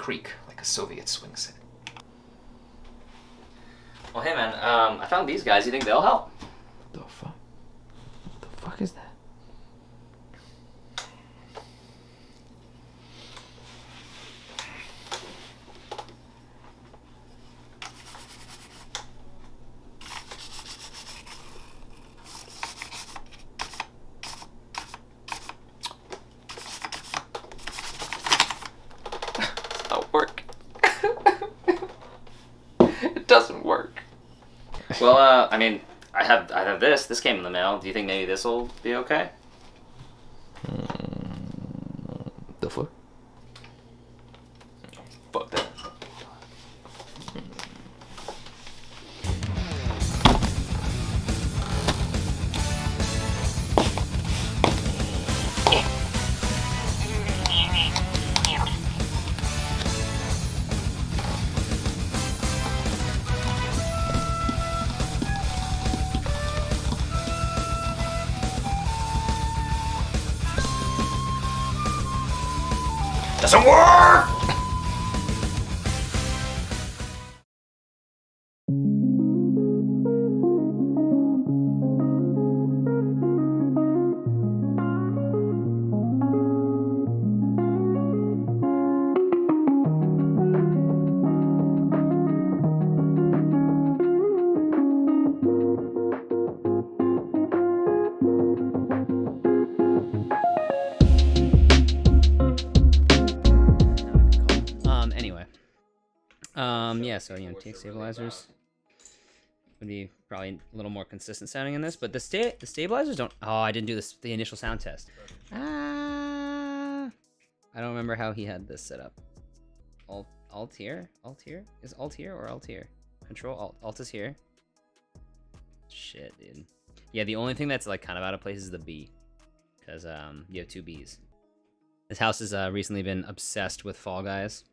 creak like a Soviet swing set. Well, hey man, I found these guys. You think they'll help? The fuck? What the fuck is that? It doesn't work. Well, I mean, I have this. This came in the mail. Do you think maybe this will be okay? The fuck? Fuck that. Doesn't work! Anyway. Yeah, so, you know, TX stabilizers would be probably a little more consistent sounding in this, but the stabilizers don't... Oh, I didn't do the initial sound test. I don't remember how he had this set up. Alt here? Alt here? Is Alt here or Alt here? Control Alt. Alt is here. Shit, dude. Yeah, the only thing that's, like, kind of out of place is the B. Because, you have two Bs. This house has recently been obsessed with Fall Guys.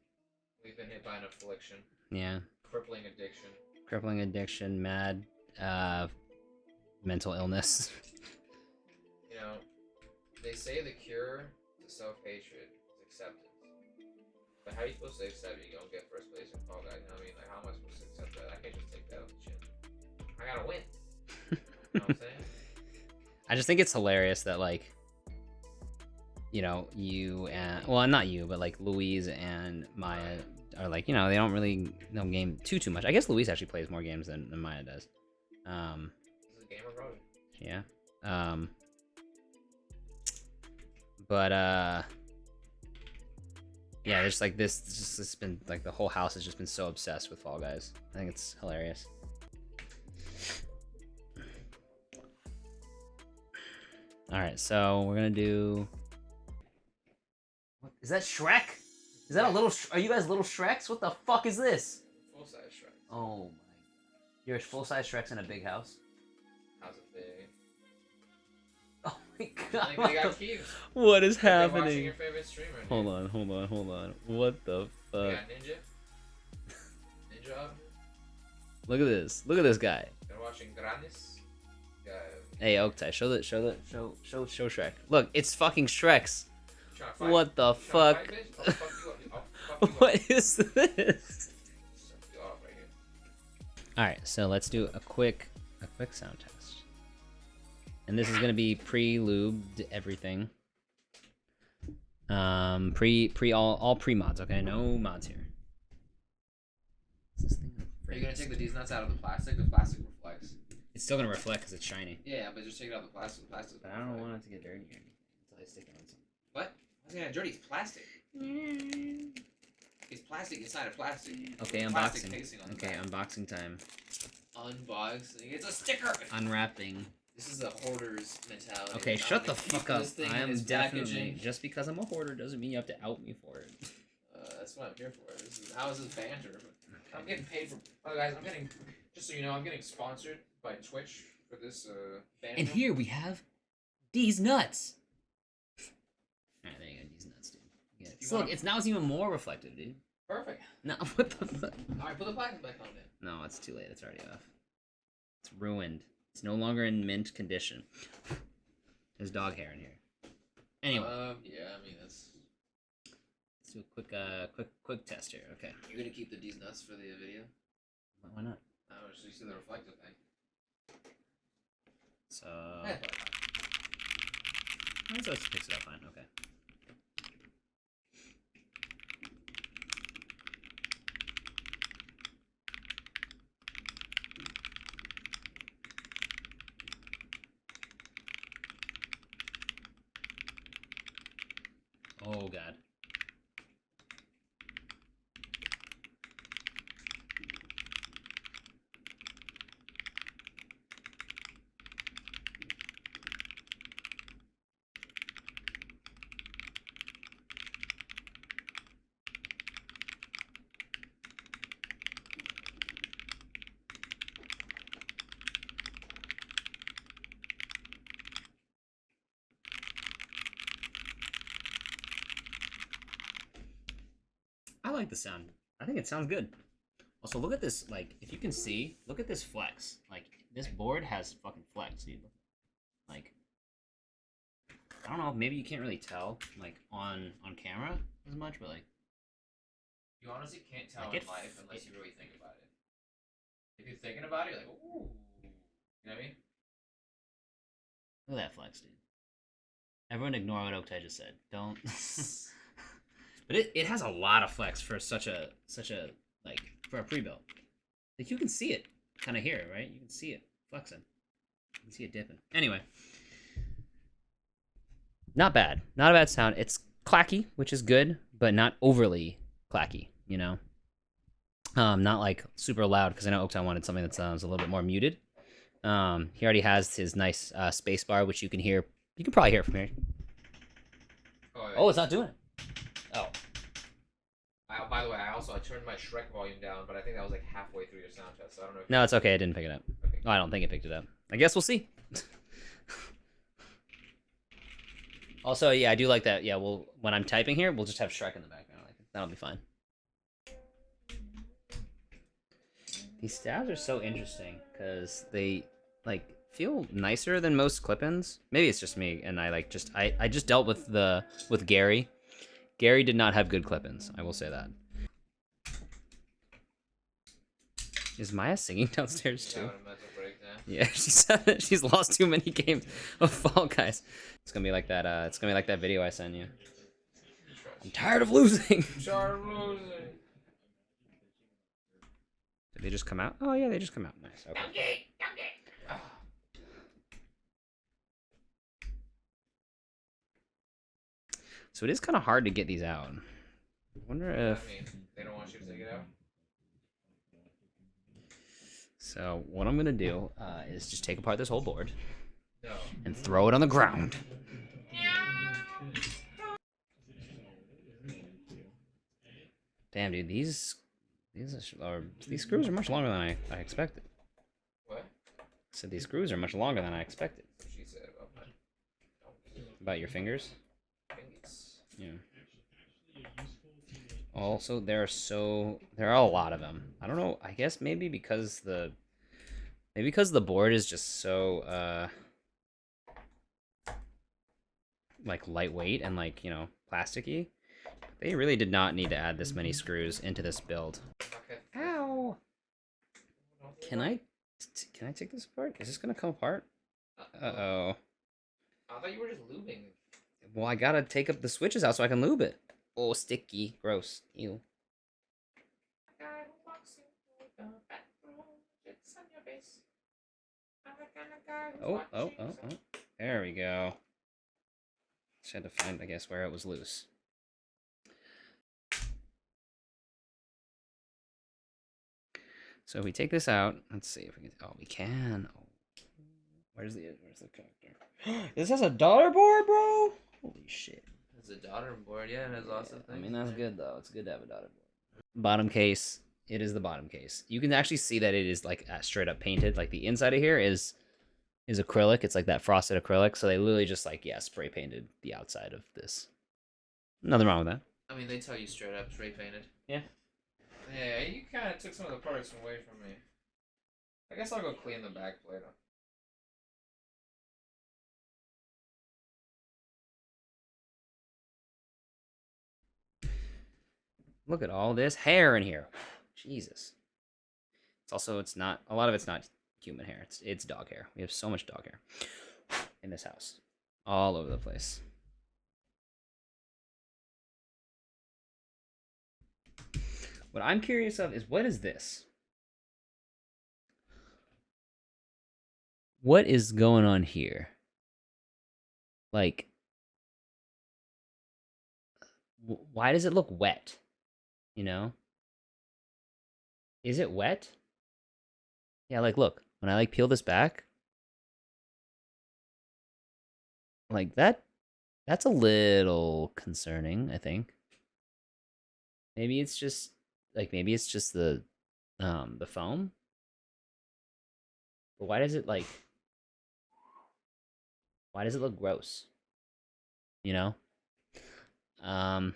We've been hit by an affliction. Yeah. Crippling addiction. Crippling addiction, mad, mental illness. You know, they say the cure to self-hatred is acceptance. But how are you supposed to accept it? You don't get first place in Fall Guys. You know what I mean? Like, how am I supposed to accept that? I can't just take that on the chin. I gotta win. You know what I'm saying? I just think it's hilarious that, like, you know, you and, well, not you, but like Louise and Maya are like, you know, they don't really know game too much. I guess Louise actually plays more games than Maya does. This is a gamer, bro. Yeah. But yeah, there's like this. It's been like the whole house has just been so obsessed with Fall Guys. I think it's hilarious. All right, so we're gonna do. What is that? Shrek? Is that a little? Are you guys little Shreks? What the fuck is this? Full size Shrek. Oh my! You're full size Shreks in a big house. How's it big? Oh my god! Like, they got keys. What is They're watching happening? your favorite streamer. Dude. Hold on. What the We fuck? got Ninja. Ninja up. Look at this. Look at this guy. They're watching Granis. Hey, Oaktai, show Shrek. Look, it's fucking Shreks. Trying to fight? What the Trying to fuck? fight, bitch? I'll fuck you up. I'll fuck you up. What is this? Suck you off right here. All right, so let's do a quick sound test. And this is gonna be pre-lubed everything. All pre-mods, okay? No mods here. What's this thing? Are you gonna take these nuts out of the plastic? The plastic reflects. It's still gonna reflect because it's shiny. Yeah, but just take it out of the plastic. The plastic. But I don't want it to get dirty or anything until I stick it on something. What? What's gonna dirty? It's plastic. It's plastic inside of plastic. Okay, Plastic unboxing. casing on the Okay, back. unboxing time. Unboxing. It's a sticker. Unwrapping. This is a hoarder's mentality. Okay, I'm shut the gonna keep fuck up. this thing I in am its definitely. packaging. Just because I'm a hoarder doesn't mean you have to out me for it. That's what I'm here for. How is this banter? I'm getting paid for. Oh, guys, I'm getting. Just so you know, I'm getting sponsored by Twitch for this banter. And here we have these nuts. Alright, there you go, these nuts, dude. Yeah. So look, it's even more reflective, dude. Perfect. No, what the fuck? All right, put the plastic back on then. No, it's too late. It's already off. It's ruined. It's no longer in mint condition. There's dog hair in here. Anyway. Yeah, I mean that's Let's do a quick test here. Okay. You're gonna keep these nuts for the video? Why not? Oh, so you see the reflective thing. So. So it picks it up fine. Okay. Oh god. I like the sound. I think it sounds good. Also, look at this. Like, if you can see, look at this flex. Like, this board has fucking flex, dude. Like, I don't know. Maybe you can't really tell, like, on camera as much, but like, you honestly can't tell like in life unless you really think about it. If you're thinking about it, you're like, ooh. You know what I mean? Look at that flex, dude. Everyone ignore what Oktay just said. Don't. But it has a lot of flex for such a like for a pre-build. Like you can see it kind of here, right? You can see it flexing. You can see it dipping. Anyway, not bad. Not a bad sound. It's clacky, which is good, but not overly clacky. You know, not like super loud because I know Oktay wanted something that sounds a little bit more muted. He already has his nice space bar, which you can hear. You can probably hear it from here. Oh, it's not doing it. Oh. By the way, I turned my Shrek volume down, but I think that was like halfway through your sound test, so I don't know if No, it's okay. I didn't pick it up. Okay. Oh, I don't think it picked it up. I guess we'll see. Also, yeah, I do like that. Yeah, when I'm typing here, we'll just have Shrek in the background. Like, that'll be fine. These stabs are so interesting because they like feel nicer than most clip-ins. Maybe it's just me, and I just dealt with Gary. Gary did not have good clip-ins. I will say that. Is Maya singing downstairs too? Yeah, she's lost too many games of Fall Guys. It's gonna be like that. It's gonna be like that video I sent you. I'm tired of losing. Did they just come out? Oh yeah, they just come out. Nice. Okay. So it is kind of hard to get these out. I wonder if they don't want you to take it out. So what I'm gonna do is just take apart this whole board and throw it on the ground. Damn, dude, these screws are much longer than I expected. What? I said these screws are much longer than I expected. That's what she said about my... About your fingers? Fingers. Yeah. Also, there are a lot of them. I don't know. I guess maybe because the board is just so like lightweight and like, you know, plasticky. They really did not need to add this many screws into this build. Ow! Can I take this apart? Is this gonna come apart? Uh-oh. I thought you were just lubing. Well, I gotta take up the switches out so I can lube it. Oh, sticky. Gross. Ew. Oh. There we go. Just had to find, I guess, where it was loose. So if we take this out, let's see if we can. Oh, we can. Oh. Where's the connector? This has a daughter board, bro. Holy shit. It's a daughter board, yeah, it has lots of things. I mean, that's good though. It's good to have a daughter board. Bottom case. It is the bottom case. You can actually see that it is like straight up painted. Like the inside of here is acrylic. It's like that frosted acrylic. So they literally just like, yeah, spray painted the outside of this. Nothing wrong with that. I mean, they tell you straight up, spray painted. Yeah. Yeah, you kind of took some of the products away from me. I guess I'll go clean the back plate up. Look at all this hair in here. Jesus. It's not, a lot of it's not human hair. It's dog hair. We have so much dog hair in this house. All over the place. What I'm curious of is, what is this? What is going on here? Like, why does it look wet? You know? Is it wet? Yeah, like, look. When I, like, peel this back, like, that's a little concerning, I think. Maybe it's just, like, maybe it's just the foam? But why does it, like, why does it look gross? You know? Um,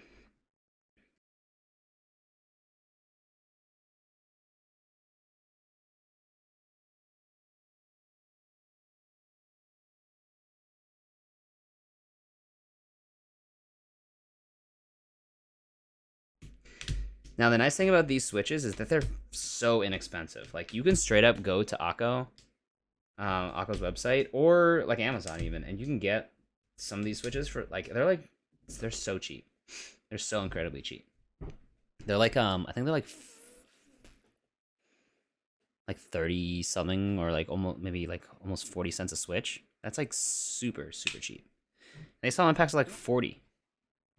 Now, the nice thing about these switches is that they're so inexpensive. Like, you can straight up go to Akko's website, or like Amazon even, and you can get some of these switches for they're so cheap. They're so incredibly cheap. They're like I think they're like 30 something, or like almost 40 cents a switch. That's like super super cheap. They sell them in packs of like 40. You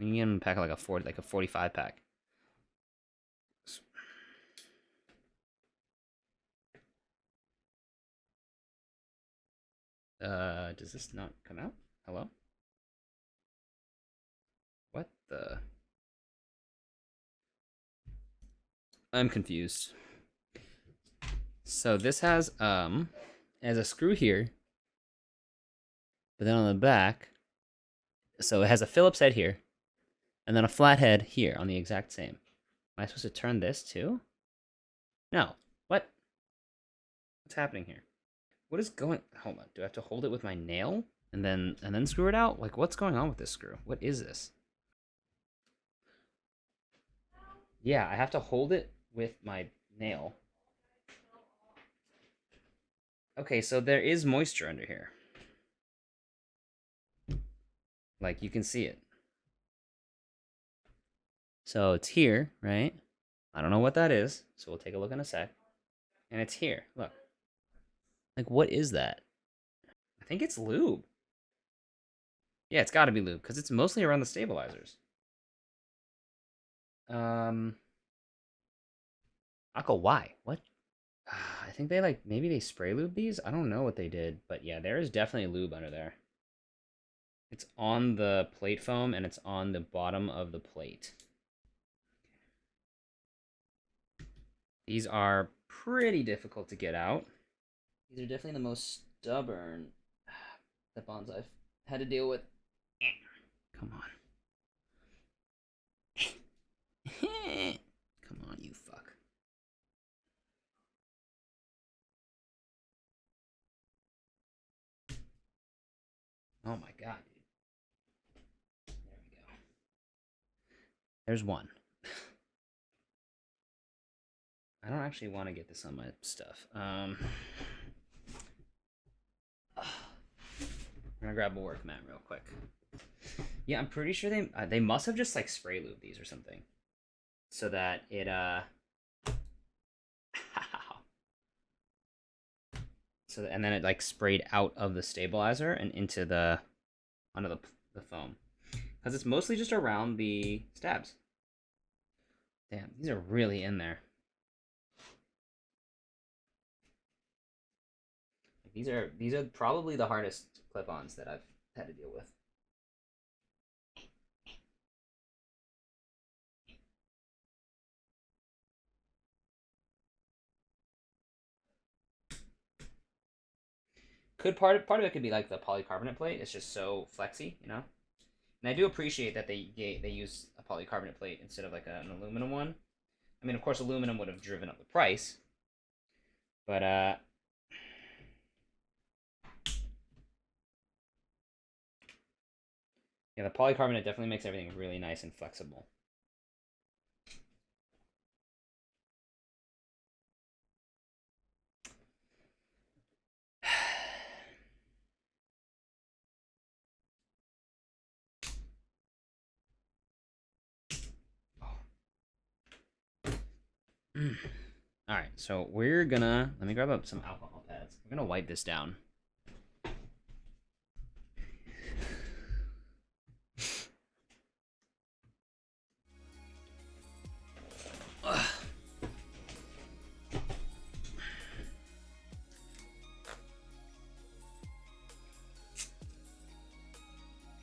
can get them in a pack of like a 45 pack. Does this not come out? Hello? What the? I'm confused. So this has a screw here, but then on the back, so it has a Phillips head here, and then a flat head here on the exact same. Am I supposed to turn this too? No. What? What's happening here? What is going? Hold on. Do I have to hold it with my nail and then screw it out? Like, what's going on with this screw? What is this? Yeah, I have to hold it with my nail. Okay, so there is moisture under here. Like, you can see it. So it's here, right? I don't know what that is, so we'll take a look in a sec. And it's here. Look. Like, what is that? I think it's lube. Yeah, it's got to be lube, because it's mostly around the stabilizers. Akko, why? What? I think they maybe they spray lube these? I don't know what they did, but yeah, there is definitely lube under there. It's on the plate foam, and it's on the bottom of the plate. These are pretty difficult to get out. These are definitely the most stubborn clip-ons I've had to deal with. Come on. Come on, you fuck. Oh my god, dude. There we go. There's one. I don't actually want to get this on my stuff. I'm gonna grab a work mat real quick. Yeah, I'm pretty sure they must have just like spray lube these or something, so that it and then it like sprayed out of the stabilizer and into onto the foam, because it's mostly just around the stabs. Damn, these are really in there. These are probably the hardest clip-ons that I've had to deal with. Part of it could be like the polycarbonate plate. It's just so flexy, you know. And I do appreciate that they use a polycarbonate plate instead of like an aluminum one. I mean, of course, aluminum would have driven up the price, but yeah, the polycarbonate definitely makes everything really nice and flexible. All right, so we're gonna let me grab up some alcohol pads. We're gonna wipe this down.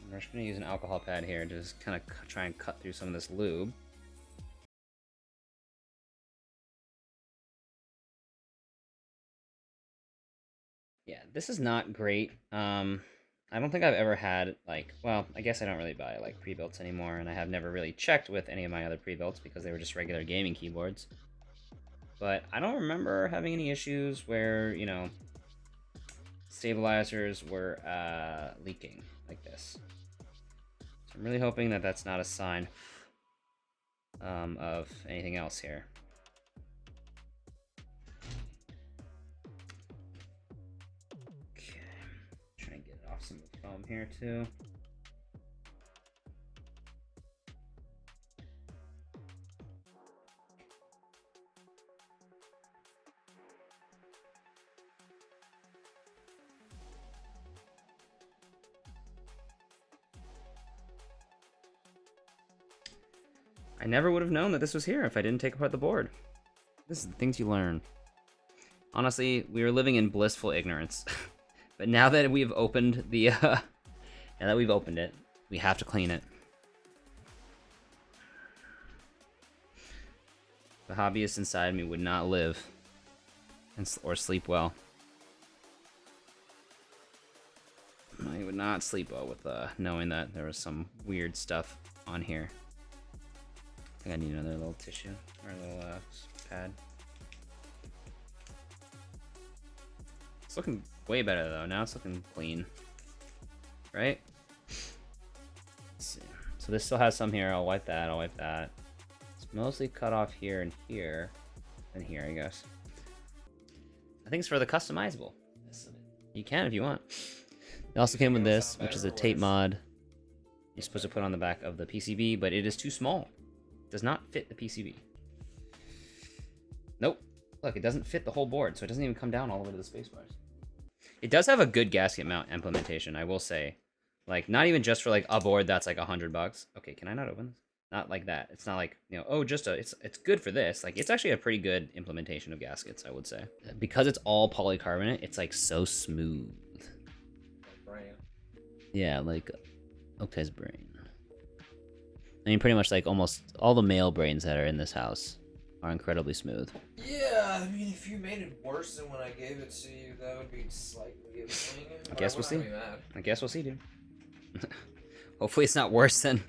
We're just gonna use an alcohol pad here to just kind of try and cut through some of this lube. Yeah, this is not great. I don't think I've ever had, like, well, I guess I don't really buy, like, pre-builts anymore, and I have never really checked with any of my other pre-builts because they were just regular gaming keyboards. But I don't remember having any issues where, you know, stabilizers were leaking like this. So I'm really hoping that that's not a sign of anything else here. Some of the foam here too. I never would have known that this was here if I didn't take apart the board. This is the things you learn. Honestly, we were living in blissful ignorance. But now that we've opened the, now that we've opened it, we have to clean it. The hobbyist inside me would not live or sleep well. I would not sleep well with knowing that there was some weird stuff on here. I think I need another little tissue or a little pad. It's looking way better though. Now it's looking clean, right? Let's see. So this still has some here. I'll wipe that. I'll wipe that. It's mostly cut off here and here, and here, I guess. I think it's for the customizable. You can if you want. It also came with this, which is a tape mod. You're supposed to put on the back of the PCB, but it is too small. It does not fit the PCB. Nope. Look, it doesn't fit the whole board, so it doesn't even come down all the way to the spacebars. It does have a good gasket mount implementation, I will say. Like, not even just for, like, a board that's, like, $100. Okay, can I not open this? Not like that. It's not like, you know, oh, just a... It's good for this. Like, it's actually a pretty good implementation of gaskets, I would say. Because it's all polycarbonate, it's, like, so smooth. Brain. Yeah, like Oktay's brain. I mean, pretty much, like, almost all the male brains that are in this house are incredibly smooth. Yeah, I mean, if you made it worse than when I gave it to you, that would be slightly annoying. I guess we'll see. Be mad. I guess we'll see, dude. Hopefully it's not worse than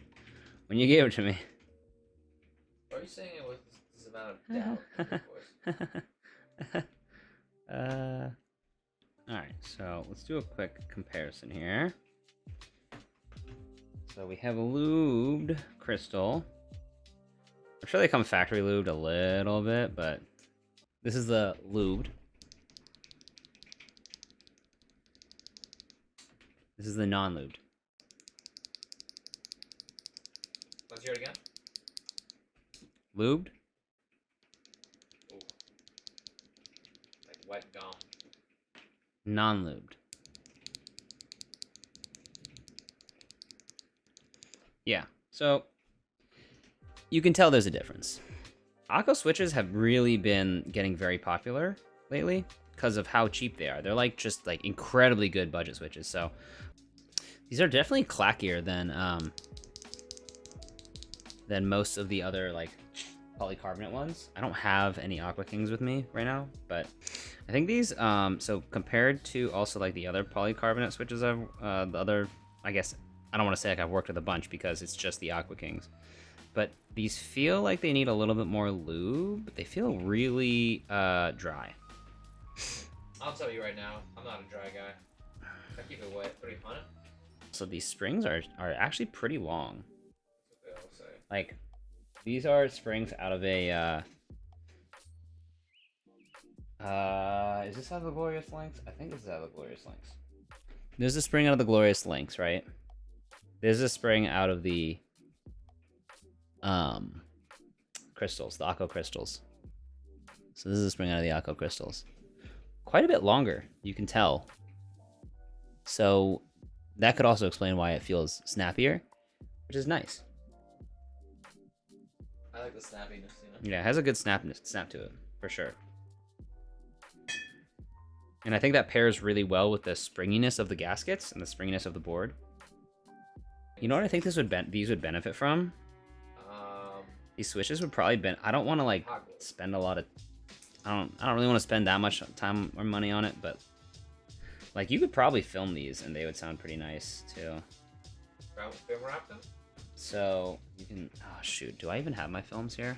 when you gave it to me. Why are you saying it with this amount of doubt in your voice? Alright, so let's do a quick comparison here. So we have a lubed crystal. I'm sure they come factory lubed a little bit, but this is the lubed. This is the non-lubed. Let's hear it again. Lubed. Ooh. Like wet gum. Non-lubed. Yeah, so you can tell there's a difference. Akko switches have really been getting very popular lately because of how cheap they are. They're like just like incredibly good budget switches. So these are definitely clackier than most of the other like polycarbonate ones. I don't have any Aqua Kings with me right now, but I think these so compared to also like the other polycarbonate switches I've the other, I guess I don't want to say like I've worked with a bunch because it's just the Aqua Kings. But these feel like they need a little bit more lube. They feel really dry. I'll tell you right now, I'm not a dry guy. I keep it wet, pretty fun. So these springs are actually pretty long. That's what they all say. Like, these are springs out of a, is this out of the Glorious Lynx? I think this is out of the Glorious Lynx. There's a spring out of the Glorious Lynx, right? There's a spring out of the, crystals, the Akko crystals. So this is the spring out of the Akko crystals. Quite a bit longer, you can tell. So that could also explain why it feels snappier, which is nice. I like the snappiness, you know? Yeah, it has a good snap to it, for sure. And I think that pairs really well with the springiness of the gaskets and the springiness of the board. You know what I think these would benefit from? These switches would probably I don't want to like spend a lot of. I don't really want to spend that much time or money on it, but like you could probably film these and they would sound pretty nice too. Film wrap them? So you can. Oh shoot! Do I even have my films here?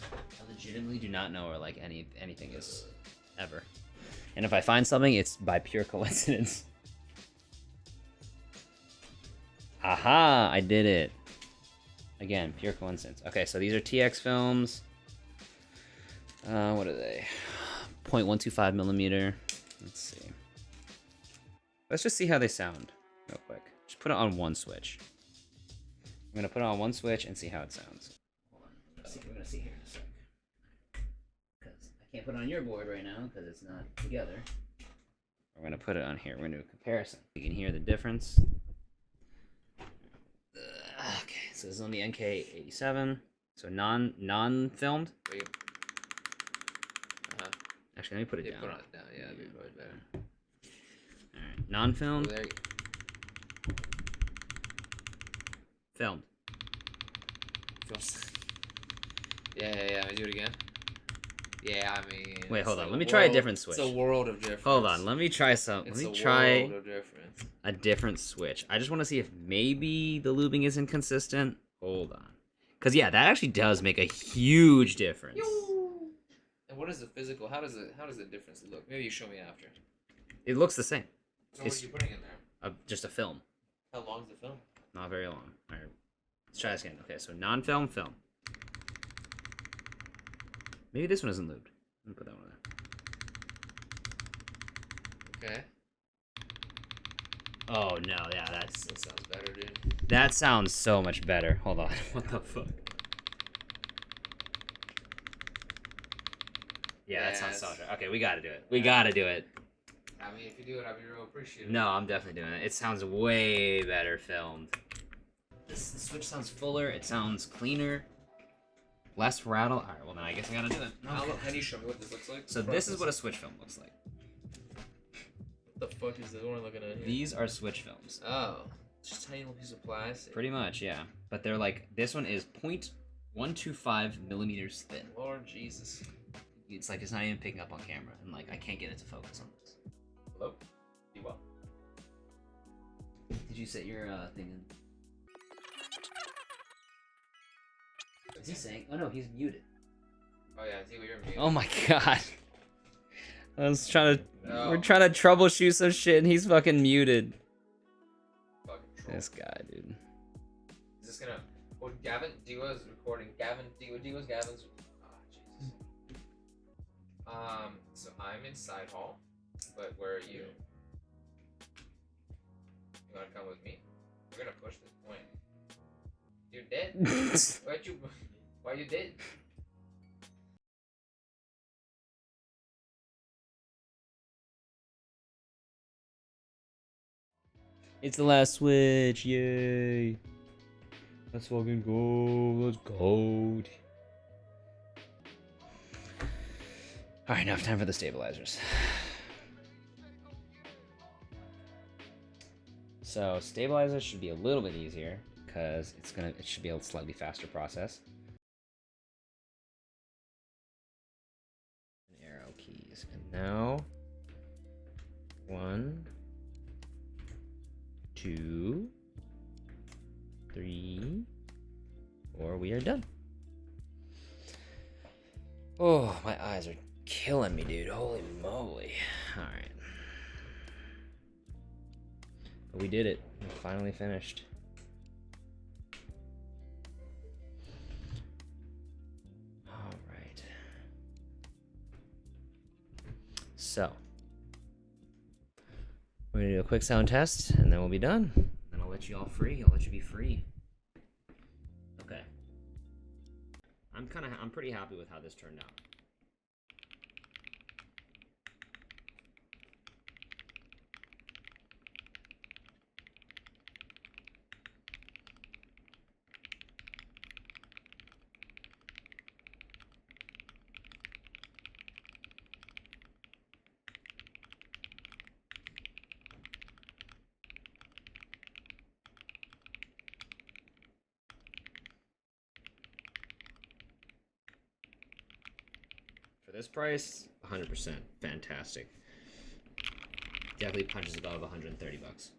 I legitimately do not know where like anything is ever. And if I find something, it's by pure coincidence. Aha! I did it. Again, pure coincidence. Okay, so these are TX films. What are they? 0.125 millimeter. Let's see. Let's just see how they sound real quick. Just put it on one switch. I'm gonna put it on one switch and see how it sounds. Hold on. We're gonna see here in a sec. Because I can't put it on your board right now because it's not together. We're gonna put it on here. We're gonna do a comparison. You can hear the difference. Okay, so this is on the NK87. So non-filmed. Actually, let me put it down. Put it down. Yeah, that'd be probably better. All right, non-filmed. Oh, there you go. Filmed. Yeah. I do it again. Yeah, I mean. Wait, hold on. Let me try a different switch. It's a world of difference. Hold on. Let me try some. It's Let me try world of difference. a different switch. I just want to see if maybe the lubing is inconsistent. Hold on. Because, yeah, that actually does make a huge difference. And what is the physical? How does the difference look? Maybe you show me after. It looks the same. So what are you putting in there? Just a film. How long is the film? Not very long. All right. Let's try this again. Okay, so non-film, film. Maybe this one isn't lubed. Let me put that one there. Okay. Oh, no. Yeah, that sounds better, dude. That sounds so much better. Hold on. What the fuck? Yeah, that sounds so much better. Okay, we gotta do it. We gotta do it. I mean, if you do it, I'd be real appreciative. No, I'm definitely doing it. It sounds way better filmed. This switch sounds fuller. It sounds cleaner. Less rattle. All right, well then I guess I gotta do it. Okay. Can you show me what this looks like? So this is what a switch film looks like. What the fuck is this? What am I looking at here? These are switch films. Oh, it's just a tiny little piece of plastic. Pretty much, yeah. But they're like, this one is 0.125 millimeters thin. Lord Jesus. It's like it's not even picking up on camera, and like I can't get it to focus on this. Hello? You well? Did you set your thing in? Is he saying? Oh no, he's muted. Oh yeah, see, you're muted. Oh my god. I was trying to. We're trying to troubleshoot some shit, and he's fucking muted. Fucking troll. This guy, dude. Is this gonna? Well, Gavin, Diwa's recording. Diwa's Gavin's. So I'm in side hall, but where are you? You wanna come with me? We're gonna push this point. You're dead? Why you dead? It's the last switch, yay! Let's fucking go, let's go. Alright, now time for the stabilizers. So stabilizers should be a little bit easier because it should be a slightly faster process. Arrow keys. And now 1, 2, 3, 4, we are done. Oh, my eyes are killing me, dude. Holy moly. Alright. But we did it. We finally finished. Alright. So, we're gonna do a quick sound test, and then we'll be done. And I'll let let you all free. I'll let you be free. Okay. I'm pretty happy with how this turned out. For this price, 100% fantastic. Definitely punches above 130 bucks.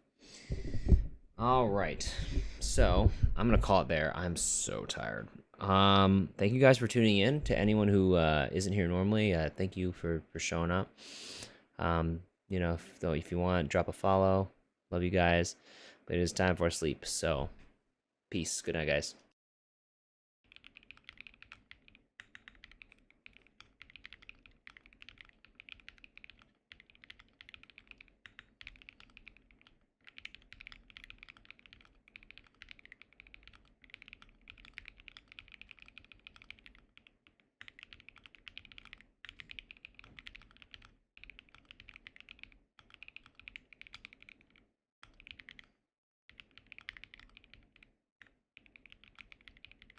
All right, so I'm gonna call it there. I'm so tired. Thank you guys for tuning in. To anyone who isn't here normally, thank you for showing up. You know, if you want, drop a follow. Love you guys, but it is time for sleep. So, peace. Good night, guys.